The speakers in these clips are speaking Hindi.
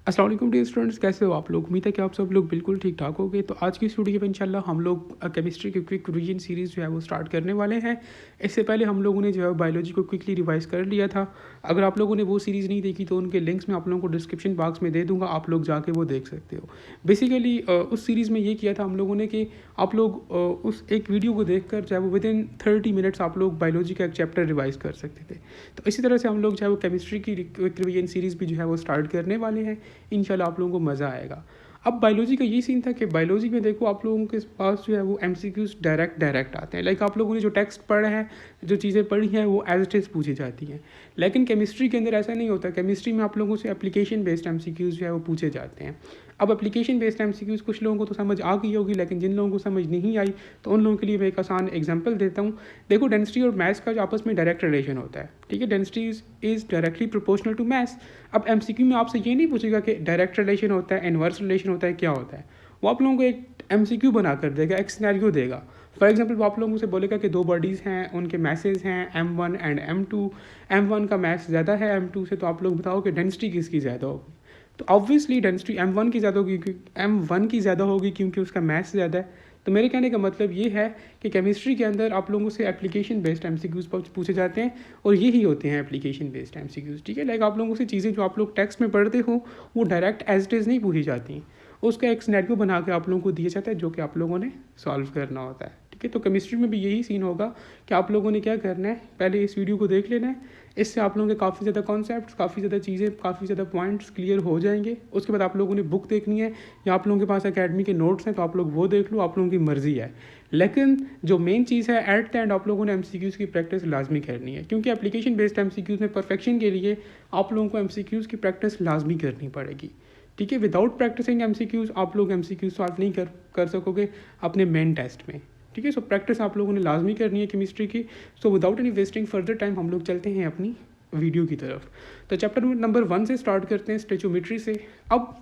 अस्सलाम वालेकुम डियर स्टूडेंट्स, कैसे हो आप लोग। उम्मीद है कि आप सब लोग बिल्कुल ठीक ठाक होंगे। तो आज की इस वीडियो में इंशाल्लाह हम लोग केमिस्ट्री की क्विक रिवीजन सीरीज़ जो है वो स्टार्ट करने वाले हैं। इससे पहले हम लोगों ने जो है बायोलॉजी को क्विकली रिवाइज कर लिया था। अगर आप लोगों ने वो सीरीज़ नहीं देखी तो उनके लिंक्स मैं आप लोगों को डिस्क्रिप्शन बॉक्स में दे दूँगा, आप लोग जाके वो देख सकते हो। बेसिकली उस सीरीज़ में ये किया था हम लोगों ने कि आप लोग उस एक वीडियो को देख कर चाहे वो विद इन 30 मिनट्स आप लोग बायोलॉजी का एक चैप्टर रिवाइज कर सकते थे। तो इसी तरह से हम लोग चाहे वो केमिस्ट्री की क्विक रिवीजन सीरीज़ भी जो है वो स्टार्ट करने वाले हैं। इंशाल्लाह आप लोगों को मज़ा आएगा। अब बायोलॉजी का ये सीन था कि बायोलॉजी में देखो आप लोगों के पास जो है वो MCQs डायरेक्ट आते हैं। लाइक आप लोगों ने जो टेक्स्ट पढ़ा है, जो चीज़ें पढ़ी हैं वो एज इट इज़ पूछी जाती हैं। लेकिन केमिस्ट्री के अंदर ऐसा नहीं होता। केमिस्ट्री में आप लोगों से एप्लीकेशन बेस्ड MCQs जो है वो पूछे जाते हैं। अब एप्लीकेशन बेस्ड MCQs कुछ लोगों को तो समझ आ गई होगी, लेकिन जिन लोगों को समझ नहीं आई तो उन लोगों के लिए मैं एक आसान एग्जांपल देता हूँ। देखो डेंसिटी और मास का जो आपस में डायरेक्ट रिलेशन होता है, ठीक है। Density is directly proportional to mass. अब MCQ में आपसे ये नहीं पूछेगा कि डायरेक्ट रिलेशन होता है, इनवर्स रिलेशन होता है, क्या होता है। वो आप लोगों को एक MCQ बना कर देगा, एक सिनेरियो देगा। फॉर एग्जांपल वो आप लोगों से बोलेगा कि दो बॉडीज़ हैं, उनके मैसेज हैं M1 एंड M2। M1 का मैस ज़्यादा है M2 से, तो आप लोग बताओ कि डेंसिटी किसकी ज़्यादा होगी। तो ऑब्वियसली डेंसिटी M1 की ज़्यादा होगी, M1 की ज़्यादा होगी क्योंकि उसका मैस ज़्यादा है। तो मेरे कहने का मतलब ये है कि केमिस्ट्री के अंदर आप लोगों से एप्लीकेशन बेस्ड MCQs पूछे जाते हैं और यही होते हैं एप्लीकेशन बेस्ड MCQs, ठीक है। लाइक आप लोगों से चीज़ें जो आप लोग टेक्स्ट में पढ़ते हो वो डायरेक्ट एज इट इज़ नहीं पूछी जाती, उसका एक सिनेरियो बना के आप लोगों को दिया जाता है जो कि आप लोगों ने सॉल्व करना होता है, ठीक है। तो केमिस्ट्री में भी यही सीन होगा कि आप लोगों ने क्या करना है, पहले इस वीडियो को देख लेना है। इससे आप लोगों के काफ़ी ज़्यादा कॉन्सेप्ट्स, काफ़ी ज़्यादा चीज़ें, काफ़ी ज़्यादा पॉइंट्स क्लियर हो जाएंगे। उसके बाद आप लोगों ने बुक देखनी है या आप लोगों के पास एकेडमी के नोट्स हैं तो आप लोग वो देख लो, आप लोगों की मर्ज़ी है। लेकिन जो मेन चीज़ है एट द एंड आप लोगों ने MCQs की प्रैक्टिस लाजमी करनी है, क्योंकि एप्लीकेशन बेस्ड MCQs में परफेक्शन के लिए आप लोगों को MCQs की प्रैक्टिस लाजमी करनी पड़ेगी, ठीक है। विदाउट प्रैक्टिसिंग MCQs आप लोग MCQs सॉल्व नहीं कर सकोगे अपने मेन टेस्ट में, ठीक है। सो प्रैक्टिस आप लोगों ने लाजमी करनी है केमिस्ट्री की। So without any wasting further time हम लोग चलते हैं अपनी वीडियो की तरफ। तो चैप्टर नंबर 1 से स्टार्ट करते हैं, स्टोइचियोमेट्री से। अब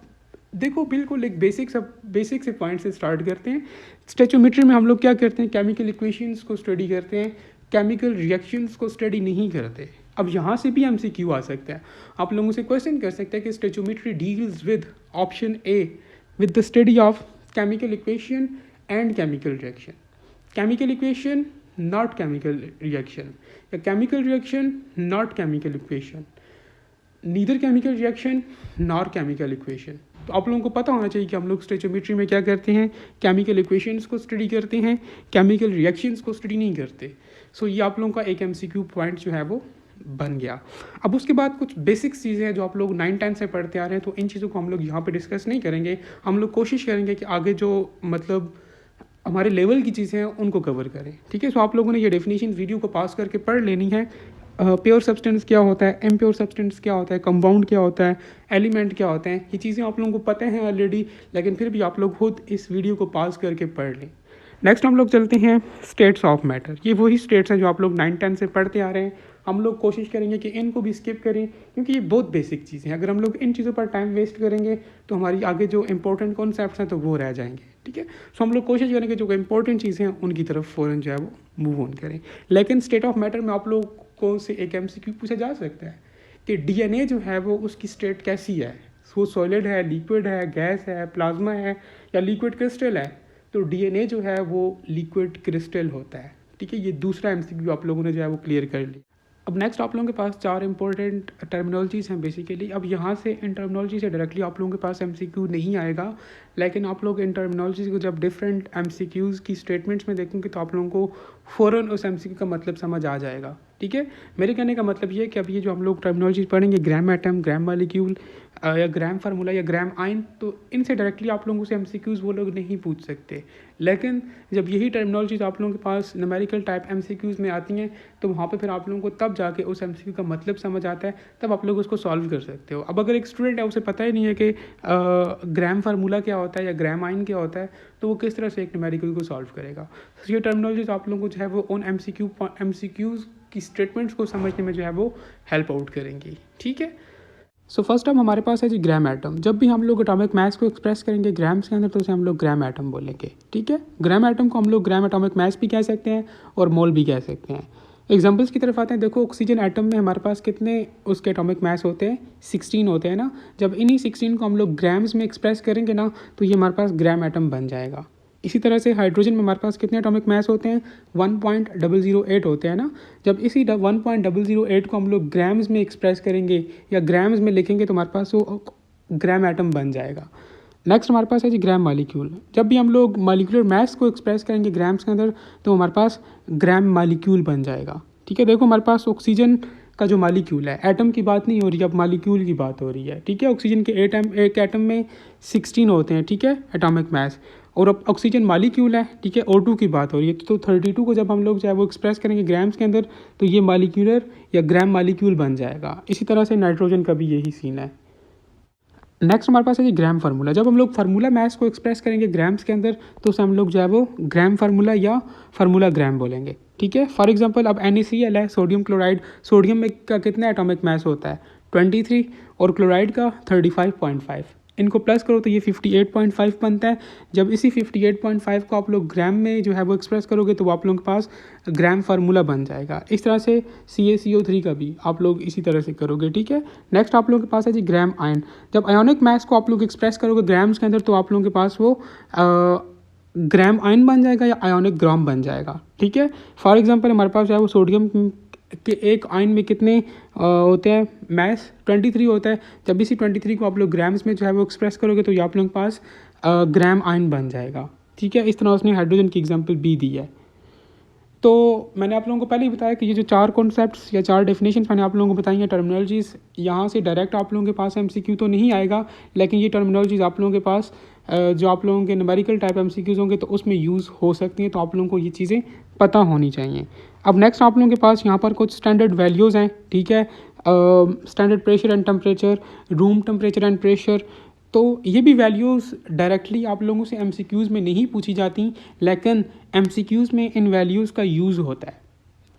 देखो बिल्कुल एक बेसिक से पॉइंट से स्टार्ट करते हैं। स्टोइचियोमेट्री में हम लोग क्या करते हैं, केमिकल इक्वेशंस को स्टडी करते हैं, केमिकल रिएक्शंस को स्टडी नहीं करते। अब यहाँ से भी MCQ आ सकता है। आप लोगों से क्वेश्चन कर सकते हैं कि stoichiometry deals with option A with the study of chemical equation and chemical reaction, chemical equation not chemical reaction, या chemical reaction not chemical equation, neither chemical reaction nor chemical equation. तो आप लोगों को पता होना चाहिए कि हम लोग स्टोइचियोमेट्री में क्या करते हैं, केमिकल इक्वेशंस को स्टडी करते हैं, केमिकल रिएक्शंस को स्टडी नहीं करते। सो ये आप लोगों का एक MCQ पॉइंट जो है वो बन गया। अब उसके बाद कुछ बेसिक चीज़ें हैं जो आप लोग 9-10 से पढ़ते आ रहे हैं, तो इन चीज़ों को हम लोग यहाँ पे डिस्कस नहीं करेंगे। हम लोग कोशिश करेंगे कि आगे जो मतलब हमारे लेवल की चीज़ें हैं उनको कवर करें, ठीक है। सो आप लोगों ने ये डेफिनेशन वीडियो को पास करके पढ़ लेनी है। प्योर सब्सटेंस क्या होता है, इम्प्योर सब्सटेंस क्या होता है, कंपाउंड क्या होता है, एलिमेंट क्या होते हैं, ये चीज़ें आप लोगों को पता हैं ऑलरेडी, लेकिन फिर भी आप लोग खुद इस वीडियो को पास करके पढ़ लें। नेक्स्ट हम लोग चलते हैं स्टेट्स ऑफ मैटर। ये वही स्टेट्स हैं जो आप लोग 9-10 से पढ़ते आ रहे हैं। हम लोग कोशिश करेंगे कि इनको भी स्किप करें क्योंकि ये बहुत बेसिक चीज़ें हैं। अगर हम लोग इन चीज़ों पर टाइम वेस्ट करेंगे तो हमारी आगे जो इंपॉर्टेंट कॉन्सेप्ट्स हैं तो वो रह जाएंगे, ठीक है। सो हम लोग कोशिश करेंगे जो इंपॉर्टेंट चीज़ें हैं उनकी तरफ फ़ौरन जो है वो मूव ऑन करें। लेकिन स्टेट ऑफ मैटर में आप लोग को से एक MCQ पूछा जा सकता है कि DNA जो है वो उसकी स्टेट कैसी है, वो सॉलिड है, लिक्विड है, गैस है, प्लाज्मा है या लिक्विड क्रिस्टल है। तो DNA जो है वो लिक्विड क्रिस्टल होता है, ठीक है। ये दूसरा MCQ आप लोगों ने जो है वो क्लियर कर लिया। अब नेक्स्ट आप लोगों के पास 4 इंपॉर्टेंट टर्मिनोलॉजीज़ हैं बेसिकली। अब यहाँ से इन टर्मिनोलॉजी से डायरेक्टली आप लोगों के पास MCQ नहीं आएगा, लेकिन आप लोग इन टर्मिनोलॉजीज़ को जब डिफरेंट MCQs की स्टेटमेंट्स में देखेंगे तो आप लोगों को फ़ौरन उस MCQ का मतलब समझ आ जाएगा, ठीक है। मेरे कहने का मतलब ये है कि अब ये जो हम लोग टर्मिनोलॉजी पढ़ेंगे, ग्राम एटम, ग्राम मॉलिक्यूल या ग्राम फार्मूला या ग्राम आयन, तो इनसे डायरेक्टली आप लोगों से MCQs वो लोग नहीं पूछ सकते। लेकिन जब यही टर्मिनोलॉजीज आप लोगों के पास न्यूमेरिकल टाइप MCQs में आती हैं तो वहाँ पे फिर आप लोगों को तब जाके उस MCQ का मतलब समझ आता है, तब आप लोग उसको सॉल्व कर सकते हो। अब अगर एक स्टूडेंट है उसे पता ही नहीं है कि ग्राम फार्मूला क्या होता है या ग्राम आयन क्या होता है, तो वो किस तरह से एक न्यूमेरिकल को सॉल्व करेगा। तो ये टर्मिनोलॉजीज आप लोगों को जो है वो उन MCQs की स्टेटमेंट्स को समझने में जो है वो हेल्प आउट करेंगी, ठीक है। सो फर्स्ट अब हमारे पास है जी ग्राम एटम। जब भी हम लोग एटॉमिक मास को एक्सप्रेस करेंगे ग्राम्स के अंदर तो उसे हम लोग ग्राम एटम बोलेंगे, ठीक है। ग्राम एटम को हम लोग ग्राम एटॉमिक मास भी कह सकते हैं और मोल भी कह सकते हैं। एग्जाम्पल्स की तरफ आते हैं। देखो ऑक्सीजन एटम में हमारे पास कितने उसके एटॉमिक मास होते हैं, 16 होते हैं ना। जब इन्हीं 16 को हम लोग ग्राम्स में एक्सप्रेस करेंगे ना तो ये हमारे पास ग्राम एटम बन जाएगा। इसी तरह से हाइड्रोजन में हमारे पास कितने एटॉमिक मास होते हैं, 1.008 होते हैं ना। जब इसी 1.008 को हम लोग ग्राम्स में एक्सप्रेस करेंगे या ग्राम्स में लिखेंगे तो हमारे पास वो ग्राम एटम बन जाएगा। नेक्स्ट हमारे पास है जी ग्राम मालिक्यूल। जब भी हम लोग मालिक्यूलर मास को एक्सप्रेस करेंगे ग्राम्स के अंदर तो हमारे पास ग्राम मालिक्यूल बन जाएगा। ठीक है, देखो हमारे पास ऑक्सीजन का जो मालिक्यूल है, एटम की बात नहीं हो रही है, अब मालिक्यूल की बात हो रही है। ठीक है, ऑक्सीजन के एक एटम में 16 होते हैं, ठीक है, एटॉमिक मास। और अब ऑक्सीजन मालिक्यूल है, ठीक है, O2 की बात हो रही है। तो 32 को जब हम लोग चाहे वो एक्सप्रेस करेंगे ग्राम्स के अंदर तो ये मालिक्यूलर या ग्राम मालिक्यूल बन जाएगा। इसी तरह से नाइट्रोजन का भी यही सीन है। नेक्स्ट हमारे पास है जी ग्राम फार्मूला। जब हम लोग फार्मूला मैथ्स को एक्सप्रेस करेंगे ग्राम्स के अंदर तो उसे हम लोग जो है वो ग्राम फार्मूला या फार्मूला ग्राम बोलेंगे। ठीक है, फॉर एग्जांपल अब NaCl है, सोडियम क्लोराइड। सोडियम में का कितना एटॉमिक मास होता है, 23, और क्लोराइड का 35.5। इनको प्लस करो तो ये 58.5 बनता है। जब इसी 58.5 को आप लोग ग्राम में जो है वो एक्सप्रेस करोगे तो आप लोगों के पास ग्राम फार्मूला बन जाएगा। इस तरह से CaCO3 का भी आप लोग इसी तरह से करोगे। ठीक है, नेक्स्ट आप लोगों के पास है जी ग्राम आयन। जब आयोनिक मास को आप लोग एक्सप्रेस करोगे ग्राम्स के अंदर तो आप लोगों के पास वो ग्राम आयन बन जाएगा या आयोनिक ग्राम बन जाएगा। ठीक है, फॉर एग्जांपल हमारे पास जो है वो सोडियम के एक आयन में कितने होते हैं मास, 23 होता है। जब इसी 23 को आप लोग ग्राम्स में जो है वो एक्सप्रेस करोगे तो ये आप लोगों के पास ग्राम आयन बन जाएगा। ठीक है, इस तरह उसने हाइड्रोजन की एग्जांपल भी दी है। तो मैंने आप लोगों को पहले ही बताया कि ये जो 4 कॉन्सेप्ट्स या 4 डेफिनेशंस मैंने आप लोगों को बताई हैं, टर्मिनोलॉजीज़, यहाँ से डायरेक्ट आप लोगों के पास MCQ तो नहीं आएगा, लेकिन ये टर्मिनोलॉजीज़ आप लोगों के पास जो आप लोगों के न्यूमेरिकल टाइप MCQs होंगे तो उसमें यूज़ हो सकती हैं। तो आप लोगों को ये चीज़ें पता होनी चाहिए। अब नेक्स्ट आप लोगों के पास यहाँ पर कुछ स्टैंडर्ड वैल्यूज़ हैं। ठीक है, standard pressure and temperature, room temperature and pressure. तो ये भी वैल्यूज़ डायरेक्टली आप लोगों से MCQs में नहीं पूछी जाती, लेकिन MCQs में इन वैल्यूज़ का यूज़ होता है।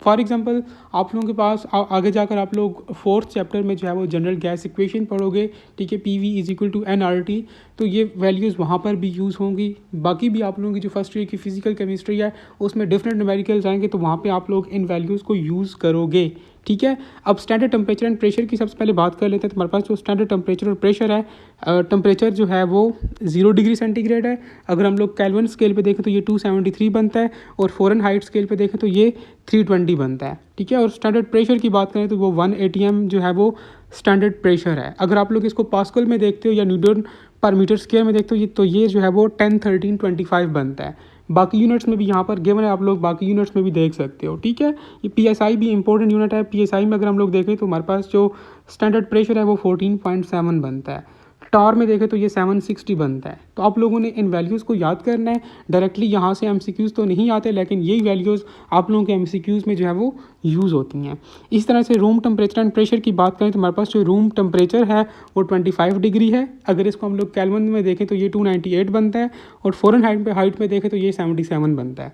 फॉर एग्जांपल आप लोगों के पास आगे जाकर आप लोग 4th चैप्टर में जो है वो जनरल गैस इक्वेशन पढ़ोगे। ठीक है, PV = nRT। तो ये वैल्यूज़ वहाँ पर भी यूज़ होंगी। बाकी भी आप लोगों की जो फर्स्ट ईयर की फिजिकल केमिस्ट्री है उसमें डिफरेंट न्यूमेरिकल्स आएंगे तो वहाँ पे आप लोग इन वैल्यूज़ को यूज़ करोगे। ठीक है, अब स्टैंडर्ड टेम्परेचर एंड प्रेशर की सबसे पहले बात कर लेते हैं। तो हमारे पास जो स्टैंडर्ड टेम्परेचर और प्रेशर है, टेम्परेचर जो है वो 0 डिग्री सेंटीग्रेड है। अगर हम लोग केल्विन स्केल पे देखें तो ये 273 बनता है, और फ़ारेनहाइट स्केल पे देखें तो ये 320 बनता है। ठीक है, और स्टैंडर्ड प्रेशर की बात करें तो वो 1 ATM जो है वो स्टैंडर्ड प्रेशर है। अगर आप लोग इसको पास्कल में देखते हो या न्यूटन पर मीटर स्क्वायर में देखते हो तो ये जो है वो 10, 13, 25 बनता है। बाकी यूनिट्स में भी यहाँ पर गिवन है, आप लोग बाकी यूनिट्स में भी देख सकते हो। ठीक है, ये PSI भी इंपॉर्टेंट यूनिट है। PSI में अगर हम लोग देखें तो हमारे पास जो स्टैंडर्ड प्रेशर है वो 14.7 बनता है। टार में देखें तो ये 760 बनता है। तो आप लोगों ने इन वैल्यूज़ को याद करना है। डायरेक्टली यहाँ से MCQs तो नहीं आते, लेकिन यही वैल्यूज़ आप लोगों के MCQs में जो है वो यूज़ होती हैं। इस तरह से रूम टेम्परेचर एंड प्रेशर की बात करें तो हमारे पास जो रूम टेम्परेचर है वो 25 डिग्री है। अगर इसको हम लोग केल्विन में देखें तो ये 298 बनता है, और फ़ारेनहाइट में देखें तो ये 77 बनता है।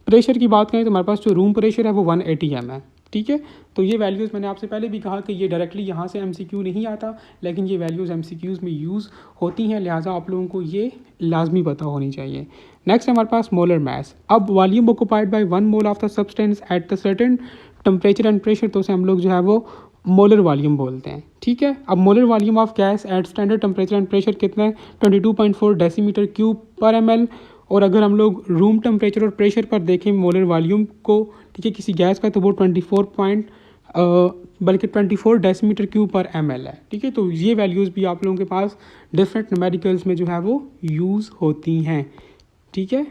प्रेशर की बात करें तो हमारे पास जो रूम प्रेशर है वो 1 ATM है। ठीक है, तो ये वैल्यूज़ मैंने आपसे पहले भी कहा कि ये डायरेक्टली यहाँ से MCQ नहीं आता, लेकिन ये वैल्यूज़ MCQs में यूज़ होती हैं, लिहाजा आप लोगों को ये लाजमी पता होनी चाहिए। नेक्स्ट हमारे पास मोलर मास। अब volume occupied by 1 mole of the substance at the certain temperature and pressure, तो उसे हम लोग जो है वो मोलर वॉल्यूम बोलते हैं। ठीक है, अब molar volume of gas at standard temperature and pressure कितना है, 22.4 डेसीमीटर क्यूब पर ml। और अगर हम लोग रूम टेम्परेचर और प्रेशर पर देखें मोलर वॉल्यूम को, ठीक है, किसी गैस का, तो वो 24 डेसीमीटर क्यूब पर ml है। ठीक है, तो ये वैल्यूज़ भी आप लोगों के पास डिफरेंट न्यूमेरिकल्स में जो है वो यूज़ होती हैं। ठीक है,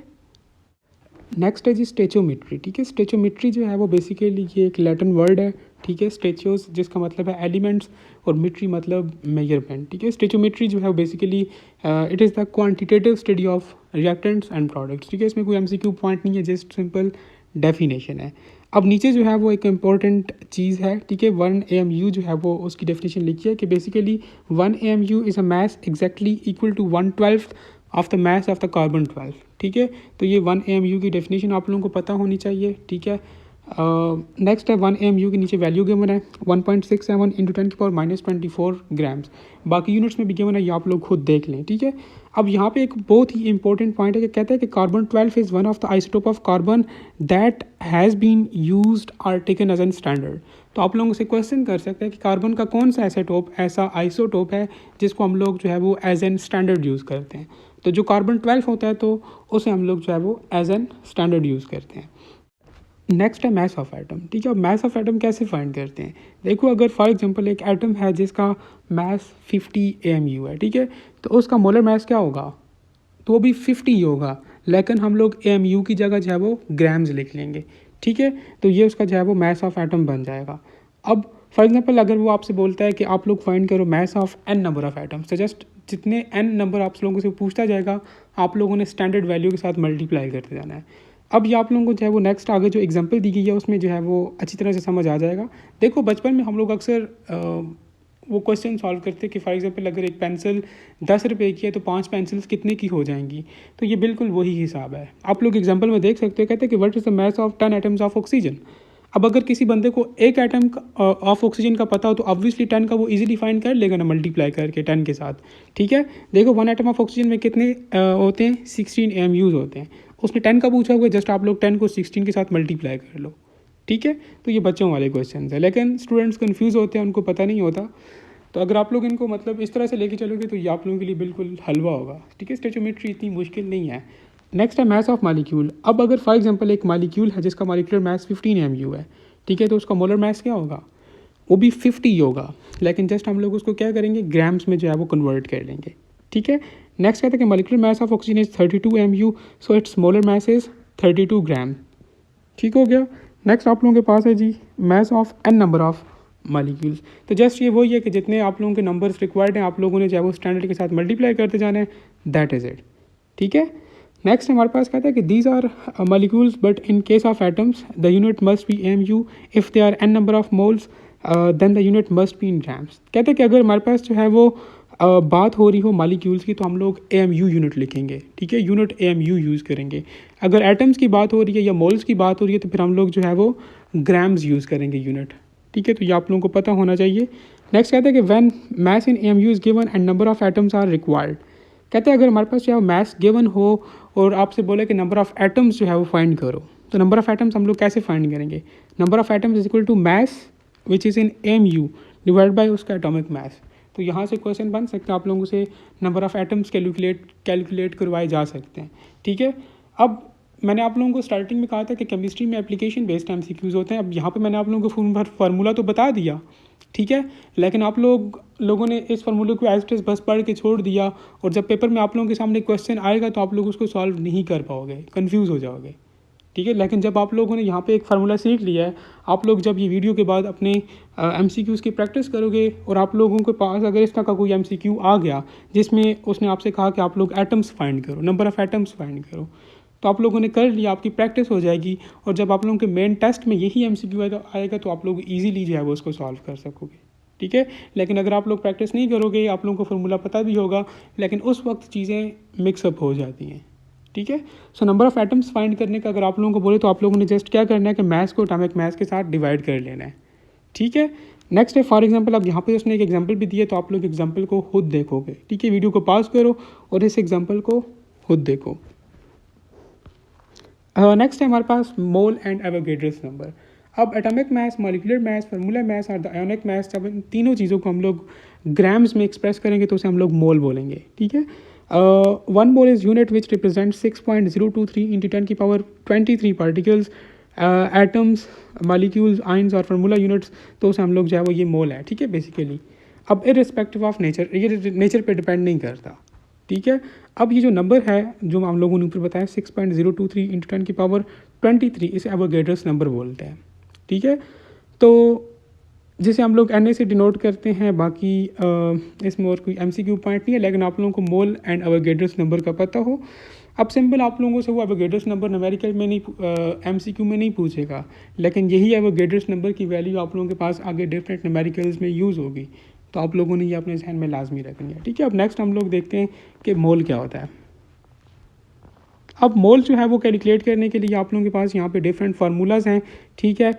नेक्स्ट है जी स्टेचोमेट्री। ठीक है, स्टेचोमेट्री जो है वो बेसिकली ये एक लैटिन वर्ड है। ठीक है, स्टेचोस जिसका मतलब है एलिमेंट्स और मेट्री मतलब मेजरमेंट। ठीक है, स्टेचोमेट्री जो है वो basically it is the quantitative study of reactants and products. ठीक है, इसमें कोई MCQ पॉइंट नहीं है, जस्ट सिंपल डेफिनेशन है। अब नीचे जो है वो एक इम्पॉर्टेंट चीज़ है। ठीक है, 1 AMU जो है वो उसकी डेफिनेशन लिखी है कि basically 1 AMU is a mass exactly equal to 1/12 of the mass of the carbon 12। ठीक है, तो ये 1 AMU की डेफिनेशन आप लोगों को पता होनी चाहिए। ठीक है, नेक्स्ट है 1 AMU के नीचे वैल्यू गिवन है 1.67 इंटू 10⁻24 ग्राम्स। बाकी यूनिट्स में भी गिवन है, ये आप लोग खुद देख लें, ठीक है। अब यहाँ पे एक बहुत ही इंपॉर्टेंट पॉइंट है कि कहता है कि carbon 12 is one of the isotope of carbon that has been used or taken as an standard. तो आप लोगों से क्वेश्चन कर सकते हैं कि कार्बन का कौन सा ऐसा आइसोटोप है जिसको हम लोग जो है वो एज एन स्टैंडर्ड यूज़ करते हैं। तो जो कार्बन 12 होता है तो उसे हम लोग जो है वो एज एन स्टैंडर्ड यूज़ करते हैं। नेक्स्ट है मास ऑफ एटम, ठीक है। अब मास ऑफ एटम कैसे फाइंड करते हैं? देखो, अगर फॉर एग्जांपल एक एटम है जिसका मास 50 AMU है, ठीक है, तो उसका मोलर मास क्या होगा? तो वो भी 50 ही होगा, लेकिन हम लोग AMU की जगह जो है वो ग्राम्स लिख लेंगे, ठीक है। तो ये उसका जो है वो मास ऑफ एटम बन जाएगा। अब फॉर एग्जांपल अगर वो आपसे बोलता है कि आप लोग फाइंड करो मास of n number of atoms, तो जस्ट जितने n नंबर आप लोगों से पूछता जाएगा आप लोगों ने स्टैंडर्ड वैल्यू के साथ मल्टीप्लाई करते जाना है। अब ये आप लोगों को जो है वो नेक्स्ट आगे जो एग्जांपल दी गई है उसमें जो है वो अच्छी तरह से समझ आ जाएगा। देखो, बचपन में हम लोग अक्सर वो क्वेश्चन सॉल्व करते हैं कि फॉर एग्जांपल अगर एक पेंसिल 10 रुपये की है तो 5 पेंसिल्स कितने की हो जाएंगी। तो ये बिल्कुल वही हिसाब है, आप लोग एग्जांपल में देख सकते हो। कहते हैं कि what is the mass of 10 atoms of oxygen. अब अगर किसी बंदे को एक एटम ऑफ ऑक्सीजन का पता हो तो ऑब्वियसली 10 का वो इजीली फाइंड कर लेगा ना, मल्टीप्लाई करके 10 के साथ, ठीक है। देखो, 1 एटम ऑफ ऑक्सीजन में कितने होते हैं? 16 AMUs होते हैं। उसने 10 का पूछा हुआ है, जस्ट आप लोग 10 को 16 के साथ मल्टीप्लाई कर लो, ठीक है। तो ये बच्चों वाले क्वेश्चन है, लेकिन स्टूडेंट्स कन्फ्यूज़ होते हैं, उनको पता नहीं होता। तो अगर आप लोग इनको मतलब इस तरह से लेके चलोगे तो ये आप लोगों के लिए बिल्कुल हलवा होगा, ठीक है। स्टोइचियोमेट्री इतनी मुश्किल नहीं है। नेक्स्ट है मास ऑफ मॉलिक्यूल। अब अगर फॉर एग्जांपल एक मॉलिक्यूल है जिसका मॉलिक्यूलर मास 15 AMU है, ठीक है, तो उसका मोलर मास क्या होगा? वो भी 50 होगा, लेकिन जस्ट हम लोग उसको क्या करेंगे, ग्राम्स में जो है वो कन्वर्ट कर लेंगे, ठीक है। नेक्स्ट कहते हैं कि molecular mass of oxygen is 32 AMU, so its molar mass is 32 gram, ठीक हो गया। नेक्स्ट आप लोगों के पास है जी mass of n number of molecules. तो जस्ट ये वही है कि जितने आप लोगों के नंबर्स रिक्वायर्ड हैं आप लोगों ने जो है वो स्टैंडर्ड के साथ मल्टीप्लाई करते जाना है, दैट इज़ इट, ठीक है। नेक्स्ट हमारे पास कहता है कि these are molecules but in case of atoms the unit must be AMU, if they are n number of moles then the unit must be in grams. कहते हैं कि अगर हमारे पास जो है वो बात हो रही हो मॉलिक्यूल्स की तो हम लोग AMU यूनिट लिखेंगे, ठीक है, यूनिट AMU यूज़ करेंगे। अगर एटम्स की बात हो रही है या मोल्स की बात हो रही है तो फिर हम लोग जो है वो ग्राम्स यूज़ करेंगे यूनिट, ठीक है। तो ये आप लोगों को पता होना चाहिए। नेक्स्ट कहते हैं कि when mass in AMU is given and number of atoms are required. कहते हैं अगर हमारे पास जो है मैथ्स गिवन हो और आपसे बोले कि नंबर ऑफ एटम्स जो है वो फाइंड करो, तो नंबर ऑफ एटम्स हम लोग कैसे फाइंड करेंगे? Number of atoms is equal to mass which is in AMU divide by उसका एटॉमिक मास। तो यहाँ से क्वेश्चन बन सकते हैं, आप लोगों से नंबर ऑफ एटम्स कैलकुलेट करवाए जा सकते हैं, ठीक है। अब मैंने आप लोगों को स्टार्टिंग में कहा था कि केमिस्ट्री में एप्लीकेशन बेस्ड MCQs होते हैं। अब यहाँ पे मैंने आप लोगों को फार्मूला तो बता दिया, ठीक है, लेकिन आप लोगों ने इस फार्मूले को एज इट इज़ बस पढ़ के छोड़ दिया और जब पेपर में आप लोगों के सामने क्वेश्चन आएगा तो आप लोग उसको सॉल्व नहीं कर पाओगे, कंफ्यूज हो जाओगे, ठीक है। लेकिन जब आप लोगों ने यहाँ पे एक फार्मूला सीख लिया है, आप लोग जब ये वीडियो के बाद अपने MCQs की प्रैक्टिस करोगे और आप लोगों के पास अगर इस तरह का कोई MCQ आ गया जिसमें उसने आपसे कहा कि आप लोग एटम्स फाइंड करो, नंबर ऑफ़ एटम्स फाइंड करो, तो आप लोगों ने कर लिया, आपकी प्रैक्टिस हो जाएगी और जब आप लोगों के मेन टेस्ट में यही MCQ आएगा तो आप लोग ईजिली जो है वो उसको सॉल्व कर सकोगे, ठीक है। लेकिन अगर आप लोग प्रैक्टिस नहीं करोगे, आप लोगों को फार्मूला पता भी होगा लेकिन उस वक्त चीज़ें मिक्सअप हो जाती हैं, ठीक है। So number of atoms find करने का अगर आप लोगों को बोले तो आप लोगों ने जस्ट क्या करना है कि मैथ्स को एटॉमिक मास के साथ डिवाइड कर लेना है, ठीक है। नेक्स्ट है फॉर एग्जांपल, अब यहाँ पे उसने एक एग्जांपल भी दिया तो आप लोग एग्जांपल को खुद देखोगे, ठीक है। वीडियो को पॉज करो और इस एग्जांपल को खुद देखो। नेक्स्ट है हमारे पास मोल एंड एवोगैड्रोस नंबर। अब atomic mass, molecular mass, formula mass और द आयोनिक मास, जब इन तीनों चीज़ों को हम लोग ग्राम्स में एक्सप्रेस करेंगे तो उसे हम लोग मोल बोलेंगे, ठीक है। 1 mole is unit which represent 6.023 into 10⁻23 particles, atoms, molecules, ions और फार्मूला यूनिट्स, तो उसे हम लोग जो है वो ये मोल है, ठीक है, बेसिकली। अब इर्रिस्पेक्टिव ऑफ नेचर, ये नेचर पे डिपेंड नहीं करता, ठीक है। अब ये जो नंबर है जो हम लोगों ने ऊपर बताया 6.023 इंटू 10⁻23, इसे एवोगैड्रोस नंबर बोलते हैं, ठीक है। तो जिसे हम लोग Na से डिनोट करते हैं, बाकी इसमें और कोई MCQ पॉइंट नहीं है, लेकिन आप लोगों को मोल एंड एवोगैड्रोस नंबर का पता हो। अब सिंपल आप लोगों से वो एवोगैड्रोस नंबर न्यूमेरिकल में नहीं MCQ में नहीं पूछेगा, लेकिन यही एवोगैड्रोस नंबर की वैल्यू आप लोगों के पास आगे डिफरेंट न्यूमेरिकल्स में यूज़ होगी, तो आप लोगों ने ये अपने जहन में लाजमी रखनी है, ठीक है। अब नेक्स्ट हम लोग देखते हैं कि मोल क्या होता है। अब मोल जो है वो कैलकुलेट करने के लिए आप लोगों के पास यहाँ पे डिफरेंट फार्मूलाज हैं, ठीक है।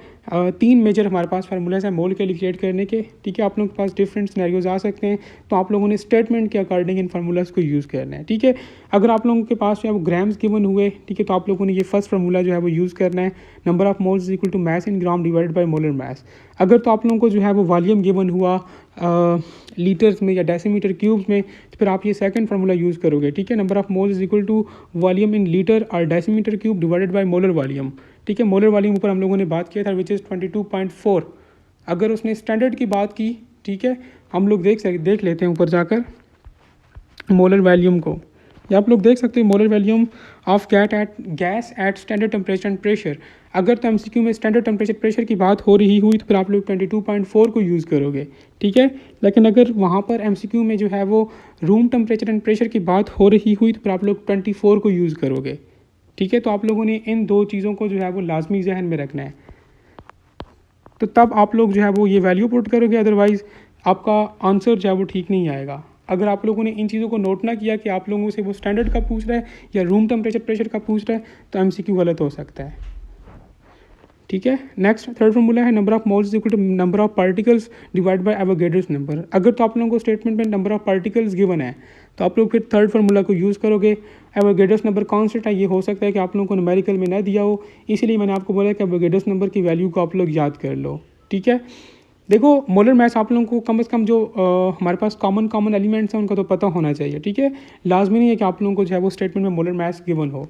3 मेजर हमारे पास फार्मूलाज हैं मोल कैलकुलेट करने के, ठीक है। आप लोगों के पास डिफरेंट सिनेरियोज आ सकते हैं, तो आप लोगों ने स्टेटमेंट के अकॉर्डिंग इन फार्मूलाज को यूज़ करना है, ठीक है। अगर आप लोगों के पास जो है वो ग्राम्स गिवन हुए, ठीक है, तो आप लोगों ने ये फर्स्ट फार्मूला जो है वो यूज़ करना है, number of moles equal to mass in gram divide by molar mass. अगर तो आप लोगों को जो है वो वॉल्यूम गिवन हुआ लीटर्स में या डेसीमीटर क्यूब्स में, तो फिर आप ये सेकंड फार्मूला यूज़ करोगे, ठीक है। Number of moles equal to volume in litre और decimetre cube divided by molar volume, ठीक है। मोलर वॉल्यूम ऊपर हम लोगों ने बात किया था विच इज़ 22.4। अगर उसने स्टैंडर्ड की बात की, ठीक है, हम लोग देख लेते हैं ऊपर जाकर मोलर वॉल्यूम को। या आप लोग देख सकते हैं molar volume of gas at standard temperature and pressure. अगर तो एमसीक्यू में स्टैंडर्ड टेम्परेचर प्रेशर की बात हो रही हुई तो फिर आप लोग 22.4 को यूज़ करोगे, ठीक है। लेकिन अगर वहाँ पर एमसीक्यू में जो है वो रूम टेम्परेचर एंड प्रेशर की बात हो रही हुई तो फिर आप लोग 24 को यूज़ करोगे, ठीक है। तो आप लोगों ने इन दो चीज़ों को जो है वो लाजमी जहन में रखना है, तो तब आप लोग जो है वो ये वैल्यू पुट करोगे, अदरवाइज़ आपका आंसर जो है वो ठीक नहीं आएगा। अगर आप लोगों ने इन चीज़ों को नोट ना किया कि आप लोगों से वो स्टैंडर्ड का पूछ रहा है या रूम टेम्परेचर प्रेशर का पूछ रहा है, तो एमसीक्यू गलत हो सकता है, ठीक है। नेक्स्ट थर्ड फार्मूला है number of moles equal to number of particles divide by Avogadro's number. अगर तो आप लोगों को स्टेटमेंट में नंबर ऑफ पार्टिकल्स गिवन है, तो आप लोग फिर थर्ड फार्मूला को यूज़ करोगे। एवोगैड्रोस नंबर कॉन्स्टेंट है, ये हो सकता है कि आप लोगों को न्यूमेरिकल में ना दिया हो, इसीलिए मैंने आपको बोला कि एवोगैड्रोस नंबर की वैल्यू को आप लोग याद कर लो, ठीक है। देखो मोलर मास आप लोगों को कम से कम जो हमारे पास कॉमन एलिमेंट्स हैं उनका तो पता होना चाहिए, ठीक है। लाजमी नहीं है कि आप लोगों को जो है वो स्टेटमेंट में मोलर मास गिवन हो।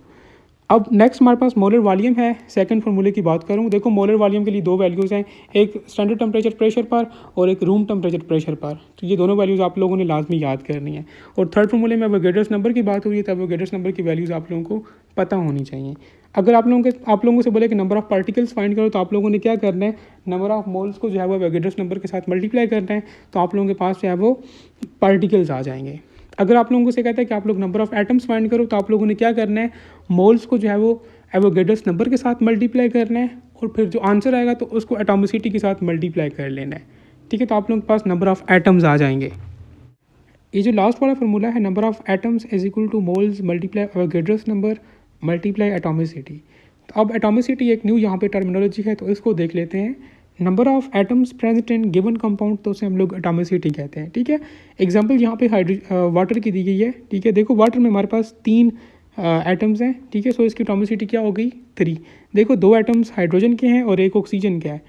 अब नेक्स्ट हमारे पास मोलर वॉल्यूम है। सेकंड फार्मूले की बात करूँ, देखो मोलर वॉल्यूम के लिए दो वैल्यूज़ हैं, एक स्टैंडर्ड टेम्परेचर प्रेशर पर और एक रूम टेम्परेचर प्रेशर पर। तो ये दोनों वैल्यूज़ आप लोगों ने लाजमी याद करनी है। और थर्ड फार्मूले में एवोगैड्रोस नंबर की बात हो रही है, तो एवोगैड्रोस नंबर की वैल्यूज़ आप लोगों को पता होनी चाहिए। अगर आप लोगों से बोले कि नंबर ऑफ पार्टिकल्स फाइंड करो, तो आप लोगों ने क्या करना है, नंबर ऑफ मोल्स को जो है वो एवोगैड्रोस नंबर के साथ मल्टीप्लाई करना है, तो आप लोगों के पास जो है वो पार्टिकल्स आ जाएंगे। अगर आप लोगों से कहता है कि आप लोग नंबर ऑफ एटम्स फाइंड करो, तो आप लोगों ने क्या करना है, मोल्स को जो है वो एवोगैड्रोस नंबर के साथ मल्टीप्लाई करना है, और फिर जो आंसर आएगा तो उसको एटॉमिसिटी के साथ मल्टीप्लाई कर लेना है, ठीक है। तो आप लोगों के पास नंबर ऑफ एटम्स आ जाएंगे। ये जो लास्ट वाला फार्मूला है, number of atoms is equal two moles multiply Avogadro's number multiply atomicity. तो अब एटॉमिसिटी एक न्यू यहाँ पे टर्मिनोलॉजी है, तो इसको देख लेते हैं। Number of atoms present in given compound, तो उसे हम लोग एटॉमिसिटी कहते हैं, ठीक है। एग्जांपल यहाँ पे वाटर की दी गई है, ठीक है। देखो वाटर में हमारे पास 3 एटम्स हैं, ठीक है। सो इसकी एटॉमिसिटी क्या हो गई, 3। देखो 2 एटम्स हाइड्रोजन के हैं और एक ऑक्सीजन का है,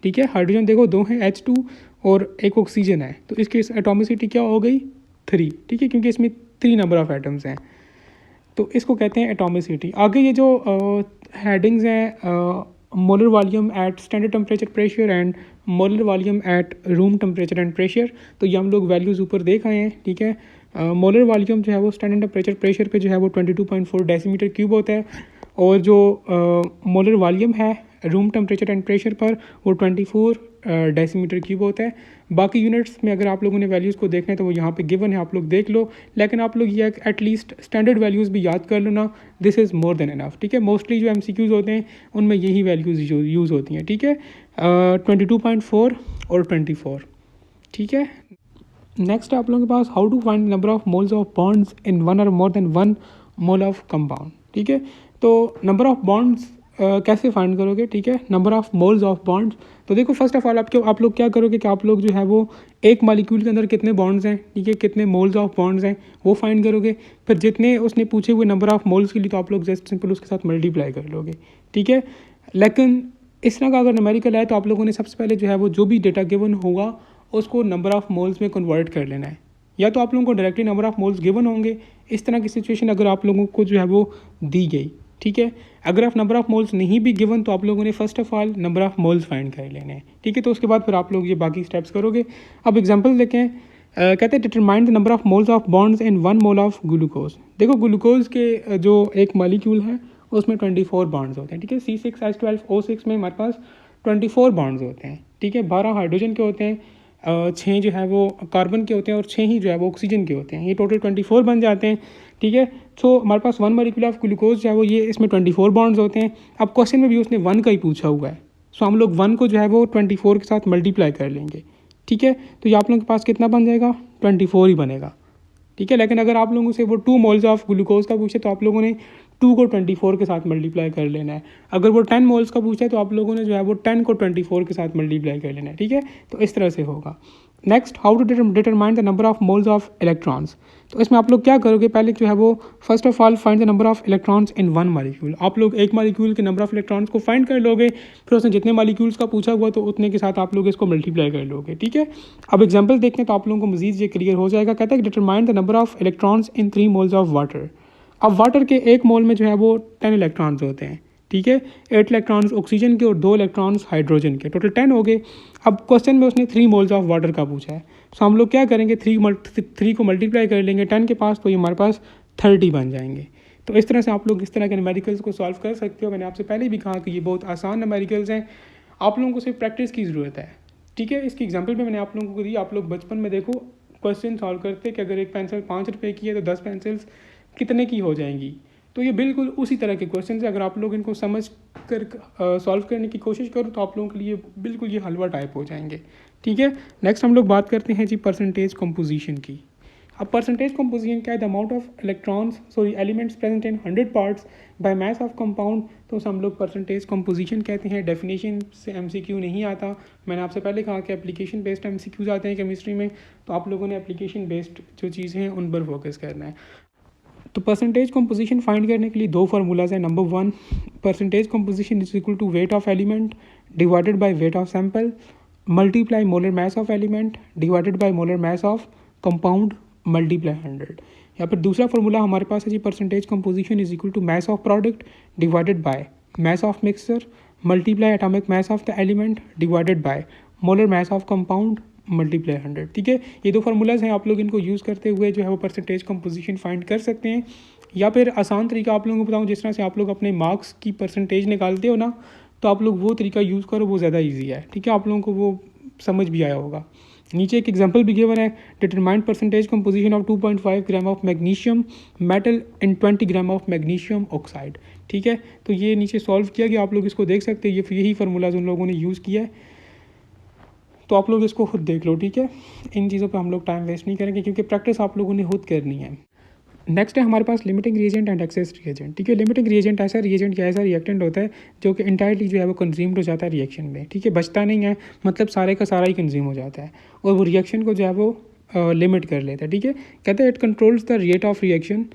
ठीक है। हाइड्रोजन देखो 2 हैं H2 और एक ऑक्सीजन है, तो इसकी एटॉमिसिटी क्या हो गई, 3, ठीक है, क्योंकि इसमें 3 नंबर ऑफ एटम्स हैं, तो इसको कहते हैं एटॉमिसिटी। आगे ये जो हेडिंग्स हैं, molar volume at standard temperature pressure and molar volume at room temperature and pressure, तो ये हम लोग वैल्यूज़ ऊपर देख आए हैं, ठीक है। मोलर वॉल्यूम जो है वो स्टैंडर्ड टेम्परेचर प्रेशर पे जो है वो 22.4 डेसीमीटर क्यूब होता है, और जो मोलर वॉल्यूम है रूम टेम्परेचर एंड प्रेशर पर वो 24 डेसीमीटर क्यूब होता है। बाकी यूनिट्स में अगर आप लोगों ने वैल्यूज़ को देखना है तो वो यहाँ पे गिवन है, आप लोग देख लो, लेकिन आप लोग ये एटलीस्ट स्टैंडर्ड वैल्यूज़ भी याद कर लो ना, this is more than enough, ठीक है। मोस्टली जो MCQs होते हैं उनमें यही वैल्यूज़ यूज़ होती हैं, ठीक है। 22.4 और 24, ठीक है। नेक्स्ट है आप लोगों के पास how to find number of moles of bonds in 1 और more than 1 mole of compound, ठीक है। तो नंबर ऑफ बॉन्ड्स कैसे फाइंड करोगे, ठीक है, number of moles of bonds. तो देखो फर्स्ट ऑफ ऑल आप लोग क्या करोगे कि आप लोग जो है वो एक मॉलिक्यूल के अंदर कितने बॉन्ड्स हैं, ठीक है, कितने मोल्स ऑफ बॉन्ड्स हैं वो फाइंड करोगे। फिर जितने उसने पूछे हुए नंबर ऑफ मोल्स के लिए तो आप लोग जस्ट सिंपल उसके साथ मल्टीप्लाई कर लोगे, ठीक है। लेकिन इस तरह का अगर न्यूमेरिकल है तो आप लोगों ने सबसे पहले जो है वो जो भी डेटा गिवन होगा उसको नंबर ऑफ मोल्स में कन्वर्ट कर लेना है, या तो आप लोगों को directly number of moles given होंगे। इस तरह की सिचुएशन अगर आप लोगों को जो है वो दी गई, ठीक है। अगर आप नंबर ऑफ मोल्स नहीं भी गिवन तो आप लोगों ने first of all number of moles find कर लेने हैं, ठीक है। तो उसके बाद फिर आप लोग ये बाकी स्टेप्स करोगे। अब एग्जांपल देखें, कहते हैं determine the number of moles of bonds in 1 mole of glucose. देखो ग्लूकोज के जो एक मॉलिक्यूल है उसमें 24 बॉन्ड्स होते हैं, ठीक है। C6H12O6 में हमारे पास 24 बॉन्ड्स होते हैं, ठीक है। 12 हाइड्रोजन के होते हैं, 6 जो है वो कार्बन के होते हैं और 6 ही जो है वो ऑक्सीजन के होते हैं, ये टोटल 24 बन जाते हैं, ठीक है। सो हमारे पास 1 मॉलिक्यूल ऑफ ग्लूकोज जो है वो ये इसमें 24 बॉन्ड्स होते हैं। अब क्वेश्चन में भी उसने 1 का ही पूछा हुआ है, सो हम लोग 1 को जो है वो 24 के साथ मल्टीप्लाई कर लेंगे, ठीक है। तो ये आप लोगों के पास कितना बन जाएगा, 24 ही बनेगा, ठीक है। लेकिन अगर आप लोगों से वो 2 मोल्स ऑफ ग्लूकोज का पूछे तो आप लोगों ने 2 को 24 के साथ मल्टीप्लाई कर लेना है। अगर वो 10 मोल्स का पूछा है तो आप लोगों ने जो है वो 10 को 24 के साथ मल्टीप्लाई कर लेना है, ठीक है। तो इस तरह से होगा। Next, how to determine the number of moles of electrons. तो इसमें आप लोग क्या करोगे, पहले जो है वो first of all find the number of electrons in one molecule. आप लोग एक मालिक्यूल के नंबर ऑफ इलेक्ट्रॉन्स को फाइंड कर लोगे, फिर उसने जितने मालिक्यूल्स का पूछा हुआ तो उतने के साथ आप लोग इसको मल्टीप्लाई कर लोगे, ठीक है। अब एग्जांपल देखते हैं तो आप लोगों को मजीद ये क्लियर हो जाएगा। कहता है determine the number of electrons in 3 moles of water. अब वाटर के एक मोल में जो है वो 10 इलेक्ट्रॉन्स होते हैं, ठीक है। 8 इलेक्ट्रॉन्स ऑक्सीजन के और 2 इलेक्ट्रॉन्स हाइड्रोजन के, टोटल 10 हो गए। अब क्वेश्चन में उसने 3 मोल्स ऑफ वाटर का पूछा है, तो हम लोग क्या करेंगे, 3 को मल्टीप्लाई कर लेंगे 10 के पास, तो ये हमारे पास 30 बन जाएंगे। तो इस तरह से आप लोग इस तरह के न्यूमेरिकल्स को सॉल्व कर सकते हो। मैंने आपसे पहले भी कहा कि ये बहुत आसान न्यूमेरिकल्स हैं, आप लोगों को सिर्फ प्रैक्टिस की ज़रूरत है, ठीक है। इसकी एग्जांपल भी मैंने आप लोगों को दी। आप लोग बचपन में देखो क्वेश्चन सॉल्व करते कि अगर एक पेंसिल 5 रुपये की है तो 10 पेंसिल्स कितने की हो जाएंगी। तो ये बिल्कुल उसी तरह के क्वेश्चन है। अगर आप लोग इनको समझ कर सॉल्व करने की कोशिश करो तो आप लोगों के लिए बिल्कुल ये हलवा टाइप हो जाएंगे, ठीक है। नेक्स्ट हम लोग बात करते हैं जी परसेंटेज कंपोजिशन की। अब परसेंटेज कंपोजिशन क्या है, the amount of elements present in 100 parts bye mass of compound, तो उसे हम लोग परसेंटेज कंपोजिशन कहते हैं। डेफिनेशन से MCQ नहीं आता। मैंने आपसे पहले कहा कि एप्लीकेशन बेस्ड MCQs आते हैं केमिस्ट्री में, तो आप लोगों ने एप्लीकेशन बेस्ड जो चीज़ें हैं उन पर फोकस करना है। तो परसेंटेज कंपोजिशन फाइंड करने के लिए 2 फार्मूलाज हैं। Number 1, percentage composition is equal to weight of element divided by weight of sample multiply molar mass of element divided by molar mass of compound multiply 100। या फिर दूसरा फार्मूला हमारे पास है जी, percentage composition is equal to mass of product divided by mass of mixture multiply atomic mass of the element divided by molar mass of compound multiply 100, ठीक है। ये 2 फार्मूलाज हैं, आप लोग इनको यूज़ करते हुए जो है वो परसेंटेज कंपोजिशन फाइंड कर सकते हैं। या फिर आसान तरीका आप लोगों को बताऊं, जिस तरह से आप लोग अपने मार्क्स की परसेंटेज निकालते हो ना, तो आप लोग वो तरीका यूज़ करो, वो ज़्यादा ईजी है, ठीक है। आप लोगों को वो समझ भी आया होगा। नीचे एक एग्जांपल भी गिवन है, determine percentage composition of 2.5 gram of magnesium metal in 20 gram of magnesium oxide, ठीक है। तो ये नीचे सॉल्व किया गया, आप लोग इसको देख सकते हैं। यही फार्मूलाज उन लोगों ने यूज़ किया है, तो आप लोग इसको खुद देख लो, ठीक है। इन चीज़ों पे हम लोग टाइम वेस्ट नहीं करेंगे क्योंकि प्रैक्टिस आप लोगों ने खुद करनी है। नेक्स्ट है हमारे पास limiting reagent and excess reagent, ठीक है। लिमिटिंग रिएजेंट ऐसा रिएजेंट या ऐसा रिएक्टेंट होता है जो कि इंटायरली जो है वो कंज्यूम्ड हो जाता है रिएक्शन में, ठीक है। बचता नहीं है, मतलब सारे का सारा ही कंज्यूम हो जाता है और वो रिएक्शन को जो है वो लिमिट कर लेता है, ठीक है। कहते हैं it controls the rate of reaction.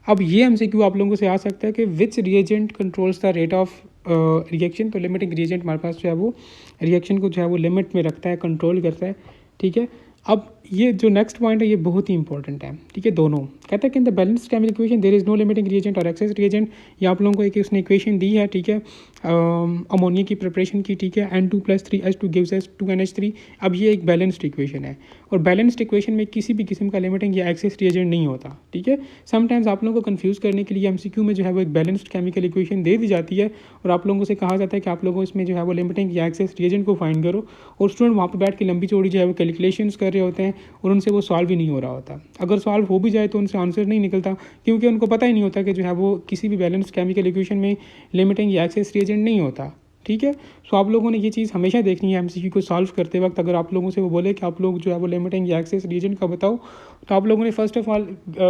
अब ये MCQ आप लोगों से आ सकता है कि which reagent controls the rate of reaction. तो लिमिटिंग रिएजेंट हमारे पास जो है वो रिएक्शन को जो है वो लिमिट में रखता है, कंट्रोल करता है, ठीक है। अब ये जो नेक्स्ट पॉइंट है ये बहुत ही इंपॉर्टेंट है, ठीक है। दोनों कहता है कि in the balanced chemical equation there is no limiting reagent और एक्सेस रिएजेंट। ये आप लोगों को एक उसने इक्वेशन दी है, ठीक है, अमोनिया की प्रिपरेशन की, ठीक है। N2+3H2 gives us 2NH3। अब ये एक बैलेंस्ड इक्वेशन है और बैलेंस्ड इक्वेशन में किसी भी किस्म का लिमिटिंग या एक्सेस रिएजेंट नहीं होता, ठीक है। समटाइम्स आप लोगों को कंफ्यूज करने के लिए MCQ में जो है वो एक बैलेंस्ड केमिकल इक्वेशन दे दी जाती है और आप लोगों से कहा जाता है कि आप लोगों इसमें जो है वो लिमिटिंग या एक्सेस रिएजेंट को फाइंड करो, और स्टूडेंट वहाँ पर बैठ के लंबी चौड़ी जो है वो कैलकुलेशंस कर रहे होते हैं और उनसे वो सॉल्व ही नहीं हो रहा होता। अगर सॉल्व हो भी जाए तो उनसे आंसर नहीं निकलता क्योंकि उनको पता ही नहीं होता कि जो है वो किसी भी बैलेंस्ड केमिकल इक्वेशन में लिमिटिंग या एक्सेस रिएजेंट नहीं होता, ठीक है। सो आप लोगों ने ये चीज़ हमेशा देखनी है MCQ को सॉल्व करते वक्त। अगर आप लोगों से वो बोले कि आप लोग जो है वो लिमिटिंग या एक्सेस रिएजेंट का बताओ, तो आप लोगों ने फर्स्ट ऑफ ऑल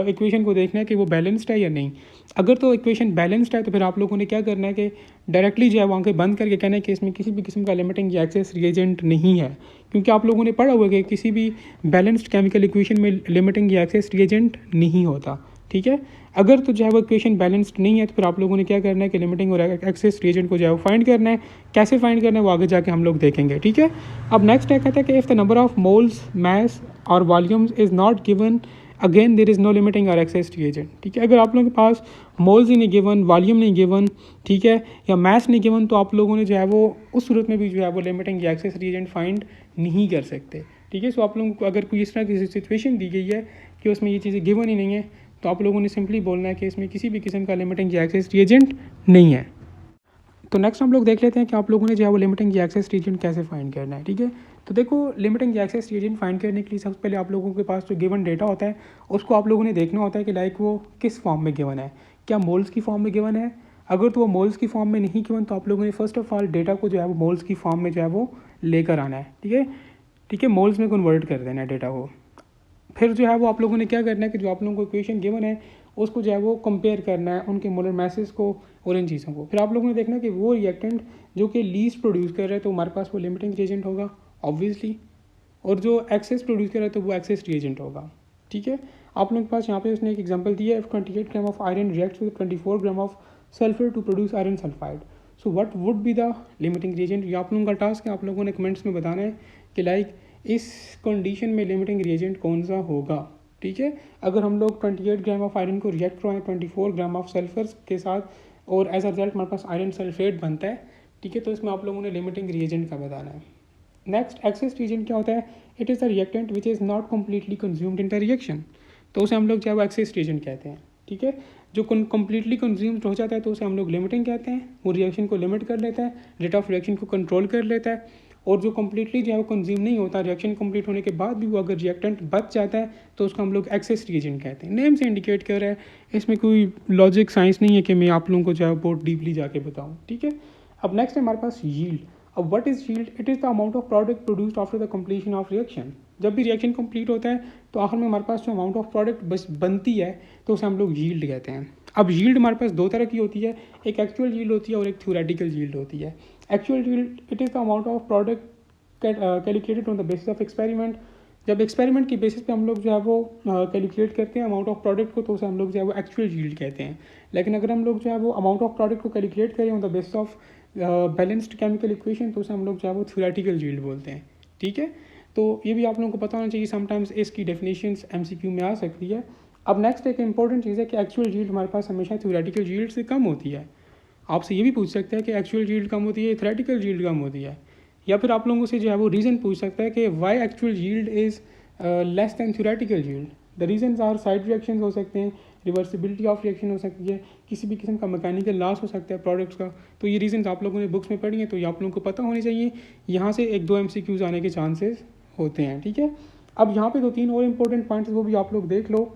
इक्वेशन को देखना है कि वो बैलेंस्ड है या नहीं। अगर तो इक्वेशन बैलेंस्ड है तो फिर आप लोगों ने क्या करना है कि डायरेक्टली जो है वो आंखें बंद करके कहना है कि इसमें किसी भी किस्म का लिमिटिंग या एक्सेस रिएजेंट नहीं है, क्योंकि आप लोगों ने पढ़ा हुआ है कि किसी भी बैलेंस्ड केमिकल इक्वेशन में लिमिटिंग या एक्सेस रिएजेंट नहीं होता, ठीक है। अगर तो जो है वो इक्वेशन बैलेंस्ड नहीं है तो फिर आप लोगों ने क्या करना है कि लिमिटिंग और एक्सेस रिएजेंट को जो है वो फाइंड करना है। कैसे फाइंड करना है वो आगे जाके हम लोग देखेंगे, ठीक है। अब नेक्स्ट है कहता है कि if the number of moles mass और volumes is not given again there is no limiting और एक्सेस रिएजेंट, ठीक है। अगर आप लोगों के पास मोल्स ही नहीं गिवन, वॉल्यूम नहीं गिवन, ठीक है, या मास नहीं गिवन, तो आप लोगों ने जो है वो उस सूरत में भी जो है वो लिमिटिंग या एक्सेस रिएजेंट फाइंड नहीं कर सकते, ठीक है। सो आप लोगों को अगर कोई इस तरह की सिचुएशन दी गई है कि उसमें ये चीज़ें गिवन ही नहीं है, तो आप लोगों ने सिंपली बोलना है कि इसमें किसी भी किस्म का लिमिटिंग या एक्सेस रिएजेंट नहीं है। तो नेक्स्ट हम लोग देख लेते हैं कि आप लोगों ने जो है वो लिमिटिंग या एक्सेस रिएजेंट कैसे फाइंड करना है, ठीक है। तो देखो लिमिटिंग या एक्सेस रिएजेंट फाइंड करने के लिए सबसे पहले आप लोगों के पास जो गिवन डेटा होता है उसको आप लोगों ने देखना होता है कि लाइक वो किस फॉर्म में गिवन है। क्या मोल्स की फॉर्म में गिवन है? अगर तो वो मोल्स की फॉर्म में नहीं गिवन तो आप लोगों ने फर्स्ट ऑफ ऑल डेटा को जो है वो मोल्स की फॉर्म में जो है वो लेकर आना है, ठीक है, ठीक है। मोल्स में कन्वर्ट कर देना है डेटा को। फिर जो है वो आप लोगों ने क्या करना है कि जो आप लोगों को इक्वेशन गिवन है उसको जो है वो कंपेयर करना है उनके मोलर मैसेस को और इन चीज़ों को। फिर आप लोगों ने देखना कि वो रिएक्टेंट जो कि लीस्ट प्रोड्यूस कर रहा है तो हमारे पास वो लिमिटिंग रिएजेंट होगा ऑब्वियसली, और जो एक्सेस प्रोड्यूस कर रहा है तो वो एक्सेस रिएजेंट होगा। ठीक है, आप लोगों के पास यहाँ पे उसने एक एग्जांपल दिया है, 28 gram of iron reacts with 24 gram of sulphur to produce iron sulphide, so what would be the limiting reagent. ये आप लोगों का टास्क है, आप लोगों ने कमेंट्स में बताना है कि लाइक इस कंडीशन में लिमिटिंग रिएजेंट कौन सा होगा। ठीक है, अगर हम लोग 28 ग्राम ऑफ आयरन को रिएक्ट करवाएं 24 ग्राम ऑफ सल्फर के साथ और एज अ रिजल्ट हमारे पास आयरन सल्फेट बनता है, ठीक है, तो इसमें आप लोगों ने लिमिटिंग रिएजेंट का बताना है। नेक्स्ट एक्सेस रिएजेंट क्या होता है, it is the reactant which is not completely consumed in the reaction, तो उसे हम लोग जो है वो एक्सेस रिएजेंट कहते हैं। ठीक है, जो कम्प्लीटली कंज्यूम्ड हो जाता है तो उसे हम लोग लिमिटिंग कहते हैं, वो रिएक्शन को लिमिट कर लेता है, रेट ऑफ रिएक्शन को कंट्रोल कर लेता है। और जो कम्प्लीटली जो है वो कंज्यूम नहीं होता, रिएक्शन कंप्लीट होने के बाद भी वो अगर रिएक्टेंट बच जाता है तो उसको हम लोग एक्सेस रिएजेंट कहते हैं। नेम से इंडिकेट कर रहा है, इसमें कोई लॉजिक साइंस नहीं है कि मैं आप लोगों को जो है बहुत डीपली जाके बताऊँ। ठीक है, अब नेक्स्ट है हमारे पास यील्ड। अब what is yield, it is the amount of product produced after the completion of reaction. जब भी रिएक्शन कंप्लीट होता है तो आखिर में हमारे पास जो अमाउंट ऑफ प्रोडक्ट बस बनती है तो उसे हम लोग यील्ड कहते हैं। अब यील्ड हमारे पास दो तरह की होती है, एक एक्चुअल यील्ड होती है और एक थ्योरेटिकल यील्ड होती है। Actual yield it is the amount of product calculated on the basis of experiment. जब एक्सपेरिमेंट की बेसिस पे हम लोग जो है वो कैलकुलेट करते हैं अमाउंट ऑफ प्रोडक्ट को तो उसे हम लोग जो है वो एक्चुअल यील्ड कहते हैं। लेकिन अगर हम लोग जो है वो अमाउंट ऑफ प्रोडक्ट को कैलकुलेट करें on the basis of balanced chemical equation तो उसे हम लोग जो है वो थ्योरेटिकल यील्ड बोलते हैं। ठीक है, तो ये भी आप लोगों को पता होना चाहिए, समटाइम्स इसकी डेफिनेशंस MCQ में आ सकती है। अब नेक्स्ट एक इंपॉर्टेंट चीज़ है कि एक्चुअल यील्ड हमारे पास हमेशा थ्योरेटिकल यील्ड से कम होती है। आपसे ये भी पूछ सकते हैं कि एक्चुअल यील्ड कम होती है, थ्योरेटिकल यील्ड कम होती है, या फिर आप लोगों से जो है वो रीज़न पूछ सकता है कि why actual yield is less than theoretical yield. The reasons are side reaction हो सकते हैं, रिवर्सिबिलिटी ऑफ रिएक्शन हो सकती है, किसी भी किस्म का मैकेनिकल लॉस हो सकता है प्रोडक्ट्स का। तो ये रीजंस आप लोगों ने बुक्स में पढ़ी हैं तो ये आप लोगों को पता होने चाहिए। यहाँ से 1-2 MCQs आने के चांसेस होते हैं। ठीक है, अब यहाँ पे 2-3 और इंपॉर्टेंट पॉइंट्स वो भी आप लोग देख लो।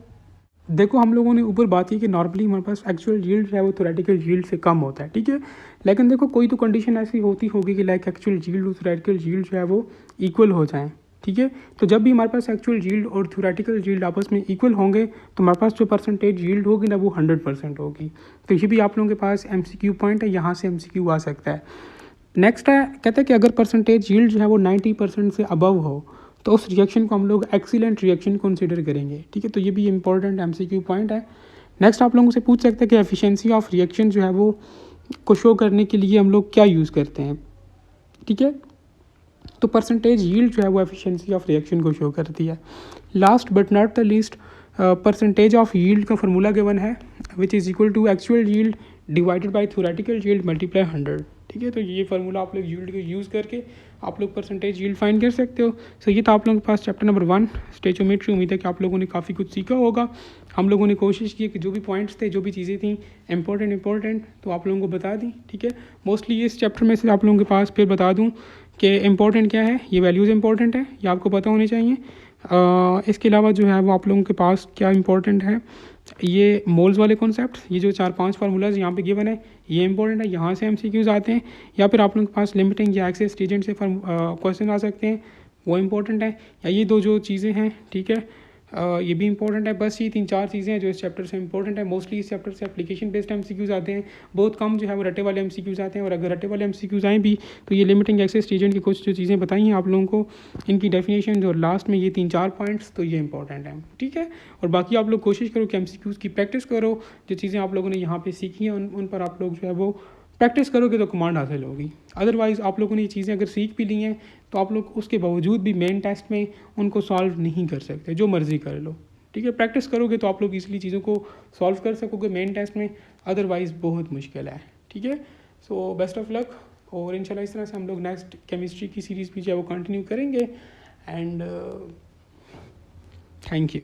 देखो, हम लोगों ने ऊपर बात की कि नॉर्मली हमारे पास एक्चुअल यील्ड जो है वो थ्योरेटिकल यील्ड से कम होता है। ठीक है, लेकिन देखो कोई तो कंडीशन ऐसी होती होगी कि लाइक एक्चुअल यील्ड और थ्योरेटिकल यील्ड जो है वो इक्वल हो जाएं। ठीक है, तो जब भी हमारे पास एक्चुअल यील्ड और थ्योरेटिकल यील्ड आपस में इक्वल होंगे तो हमारे पास जो परसेंटेज यील्ड होगी ना वो 100% होगी। तो ये भी आप लोगों के पास MCQ पॉइंट है, यहाँ से MCQ आ सकता है। नेक्स्ट है, कहते हैं कि अगर परसेंटेज यील्ड जो है वो 90% से अबव हो तो उस रिएक्शन को हम लोग एक्सीलेंट रिएक्शन कंसिडर करेंगे। ठीक है, तो ये भी इंपॉर्टेंट MCQ पॉइंट है। नेक्स्ट आप लोगों से पूछ सकते हैं कि एफिशिएंसी ऑफ रिएक्शन जो है वो को शो करने के लिए हम लोग क्या यूज़ करते हैं। ठीक है, तो परसेंटेज यील्ड जो है वो एफिशिएंसी ऑफ रिएक्शन को शो करती है। Last but not the least, percentage of yield का फार्मूला गिवन है which is equal to actual yield divided by theoretical yield multiply 100। ठीक है, तो ये फार्मूला आप लोग यील्ड को यूज़ करके आप लोग परसेंटेज यील्ड फाइंड कर सकते हो। सो ये था आप लोगों के पास चैप्टर नंबर 1 स्टोइचियोमेट्री। उम्मीद है कि आप लोगों ने काफ़ी कुछ सीखा होगा। हम लोगों ने कोशिश की कि जो भी पॉइंट्स थे, जो भी चीज़ें थी इंपॉर्टेंट तो आप लोगों को बता दी। ठीक है, मोस्टली इस चैप्टर में से आप लोगों के पास फिर बता दूँ कि इंपॉर्टेंट क्या है, ये वैल्यूज़ इंपॉर्टेंट है, ये आपको पता होनी चाहिए। इसके अलावा जो है वो आप लोगों के पास क्या इंपॉर्टेंट है, ये मोल्स वाले कॉन्सेप्ट, ये जो 4-5 फार्मूलाज यहाँ पे गिवन है ये इंपॉर्टेंट है, यहाँ से MCQs आते हैं। या फिर आप लोगों के पास लिमिटिंग या एक्सेस रिएजेंट से क्वेश्चन आ सकते हैं, वो इंपॉर्टेंट है। या ये दो जो चीज़ें हैं, ठीक है, ये भी इंपॉर्टेंट है। बस ये 3-4 चीज़ें हैं जो इस चैप्टर से इंपॉर्टेंट है। मोस्टली इस चैप्टर से एप्लीकेशन बेस्ड MCQs आते हैं, बहुत कम जो है वो रटे वाले MCQs आते हैं। और अगर रटे वाले MCQs आएँ भी तो ये लिमिटिंग एक्सेस रिएजेंट की कुछ जो चीज़ें बताई हैं आप लोगों को, इनकी डेफिनेशन और लास्ट में ये 3-4 पॉइंट्स, तो ये इंपॉर्टेंट है। ठीक है, और बाकी आप लोग कोशिश करो कि MCQs की प्रैक्टिस करो, जो चीज़ें आप लोगों ने यहाँ पे सीखी हैं उन पर आप लोग जो है वो प्रैक्टिस करोगे तो कमांड हासिल होगी। अदरवाइज़ आप लोगों ने ये चीज़ें अगर सीख भी ली हैं तो आप लोग उसके बावजूद भी मेन टेस्ट में उनको सॉल्व नहीं कर सकते, जो मर्ज़ी कर लो। ठीक है, प्रैक्टिस करोगे तो आप लोग इसलिए चीज़ों को सॉल्व कर सकोगे मेन टेस्ट में, अदरवाइज़ बहुत मुश्किल है। ठीक है, सो बेस्ट ऑफ लक। और इंशाल्लाह इस तरह से हम लोग नेक्स्ट केमिस्ट्री की सीरीज़ भी जो है वो कंटिन्यू करेंगे। And thank you.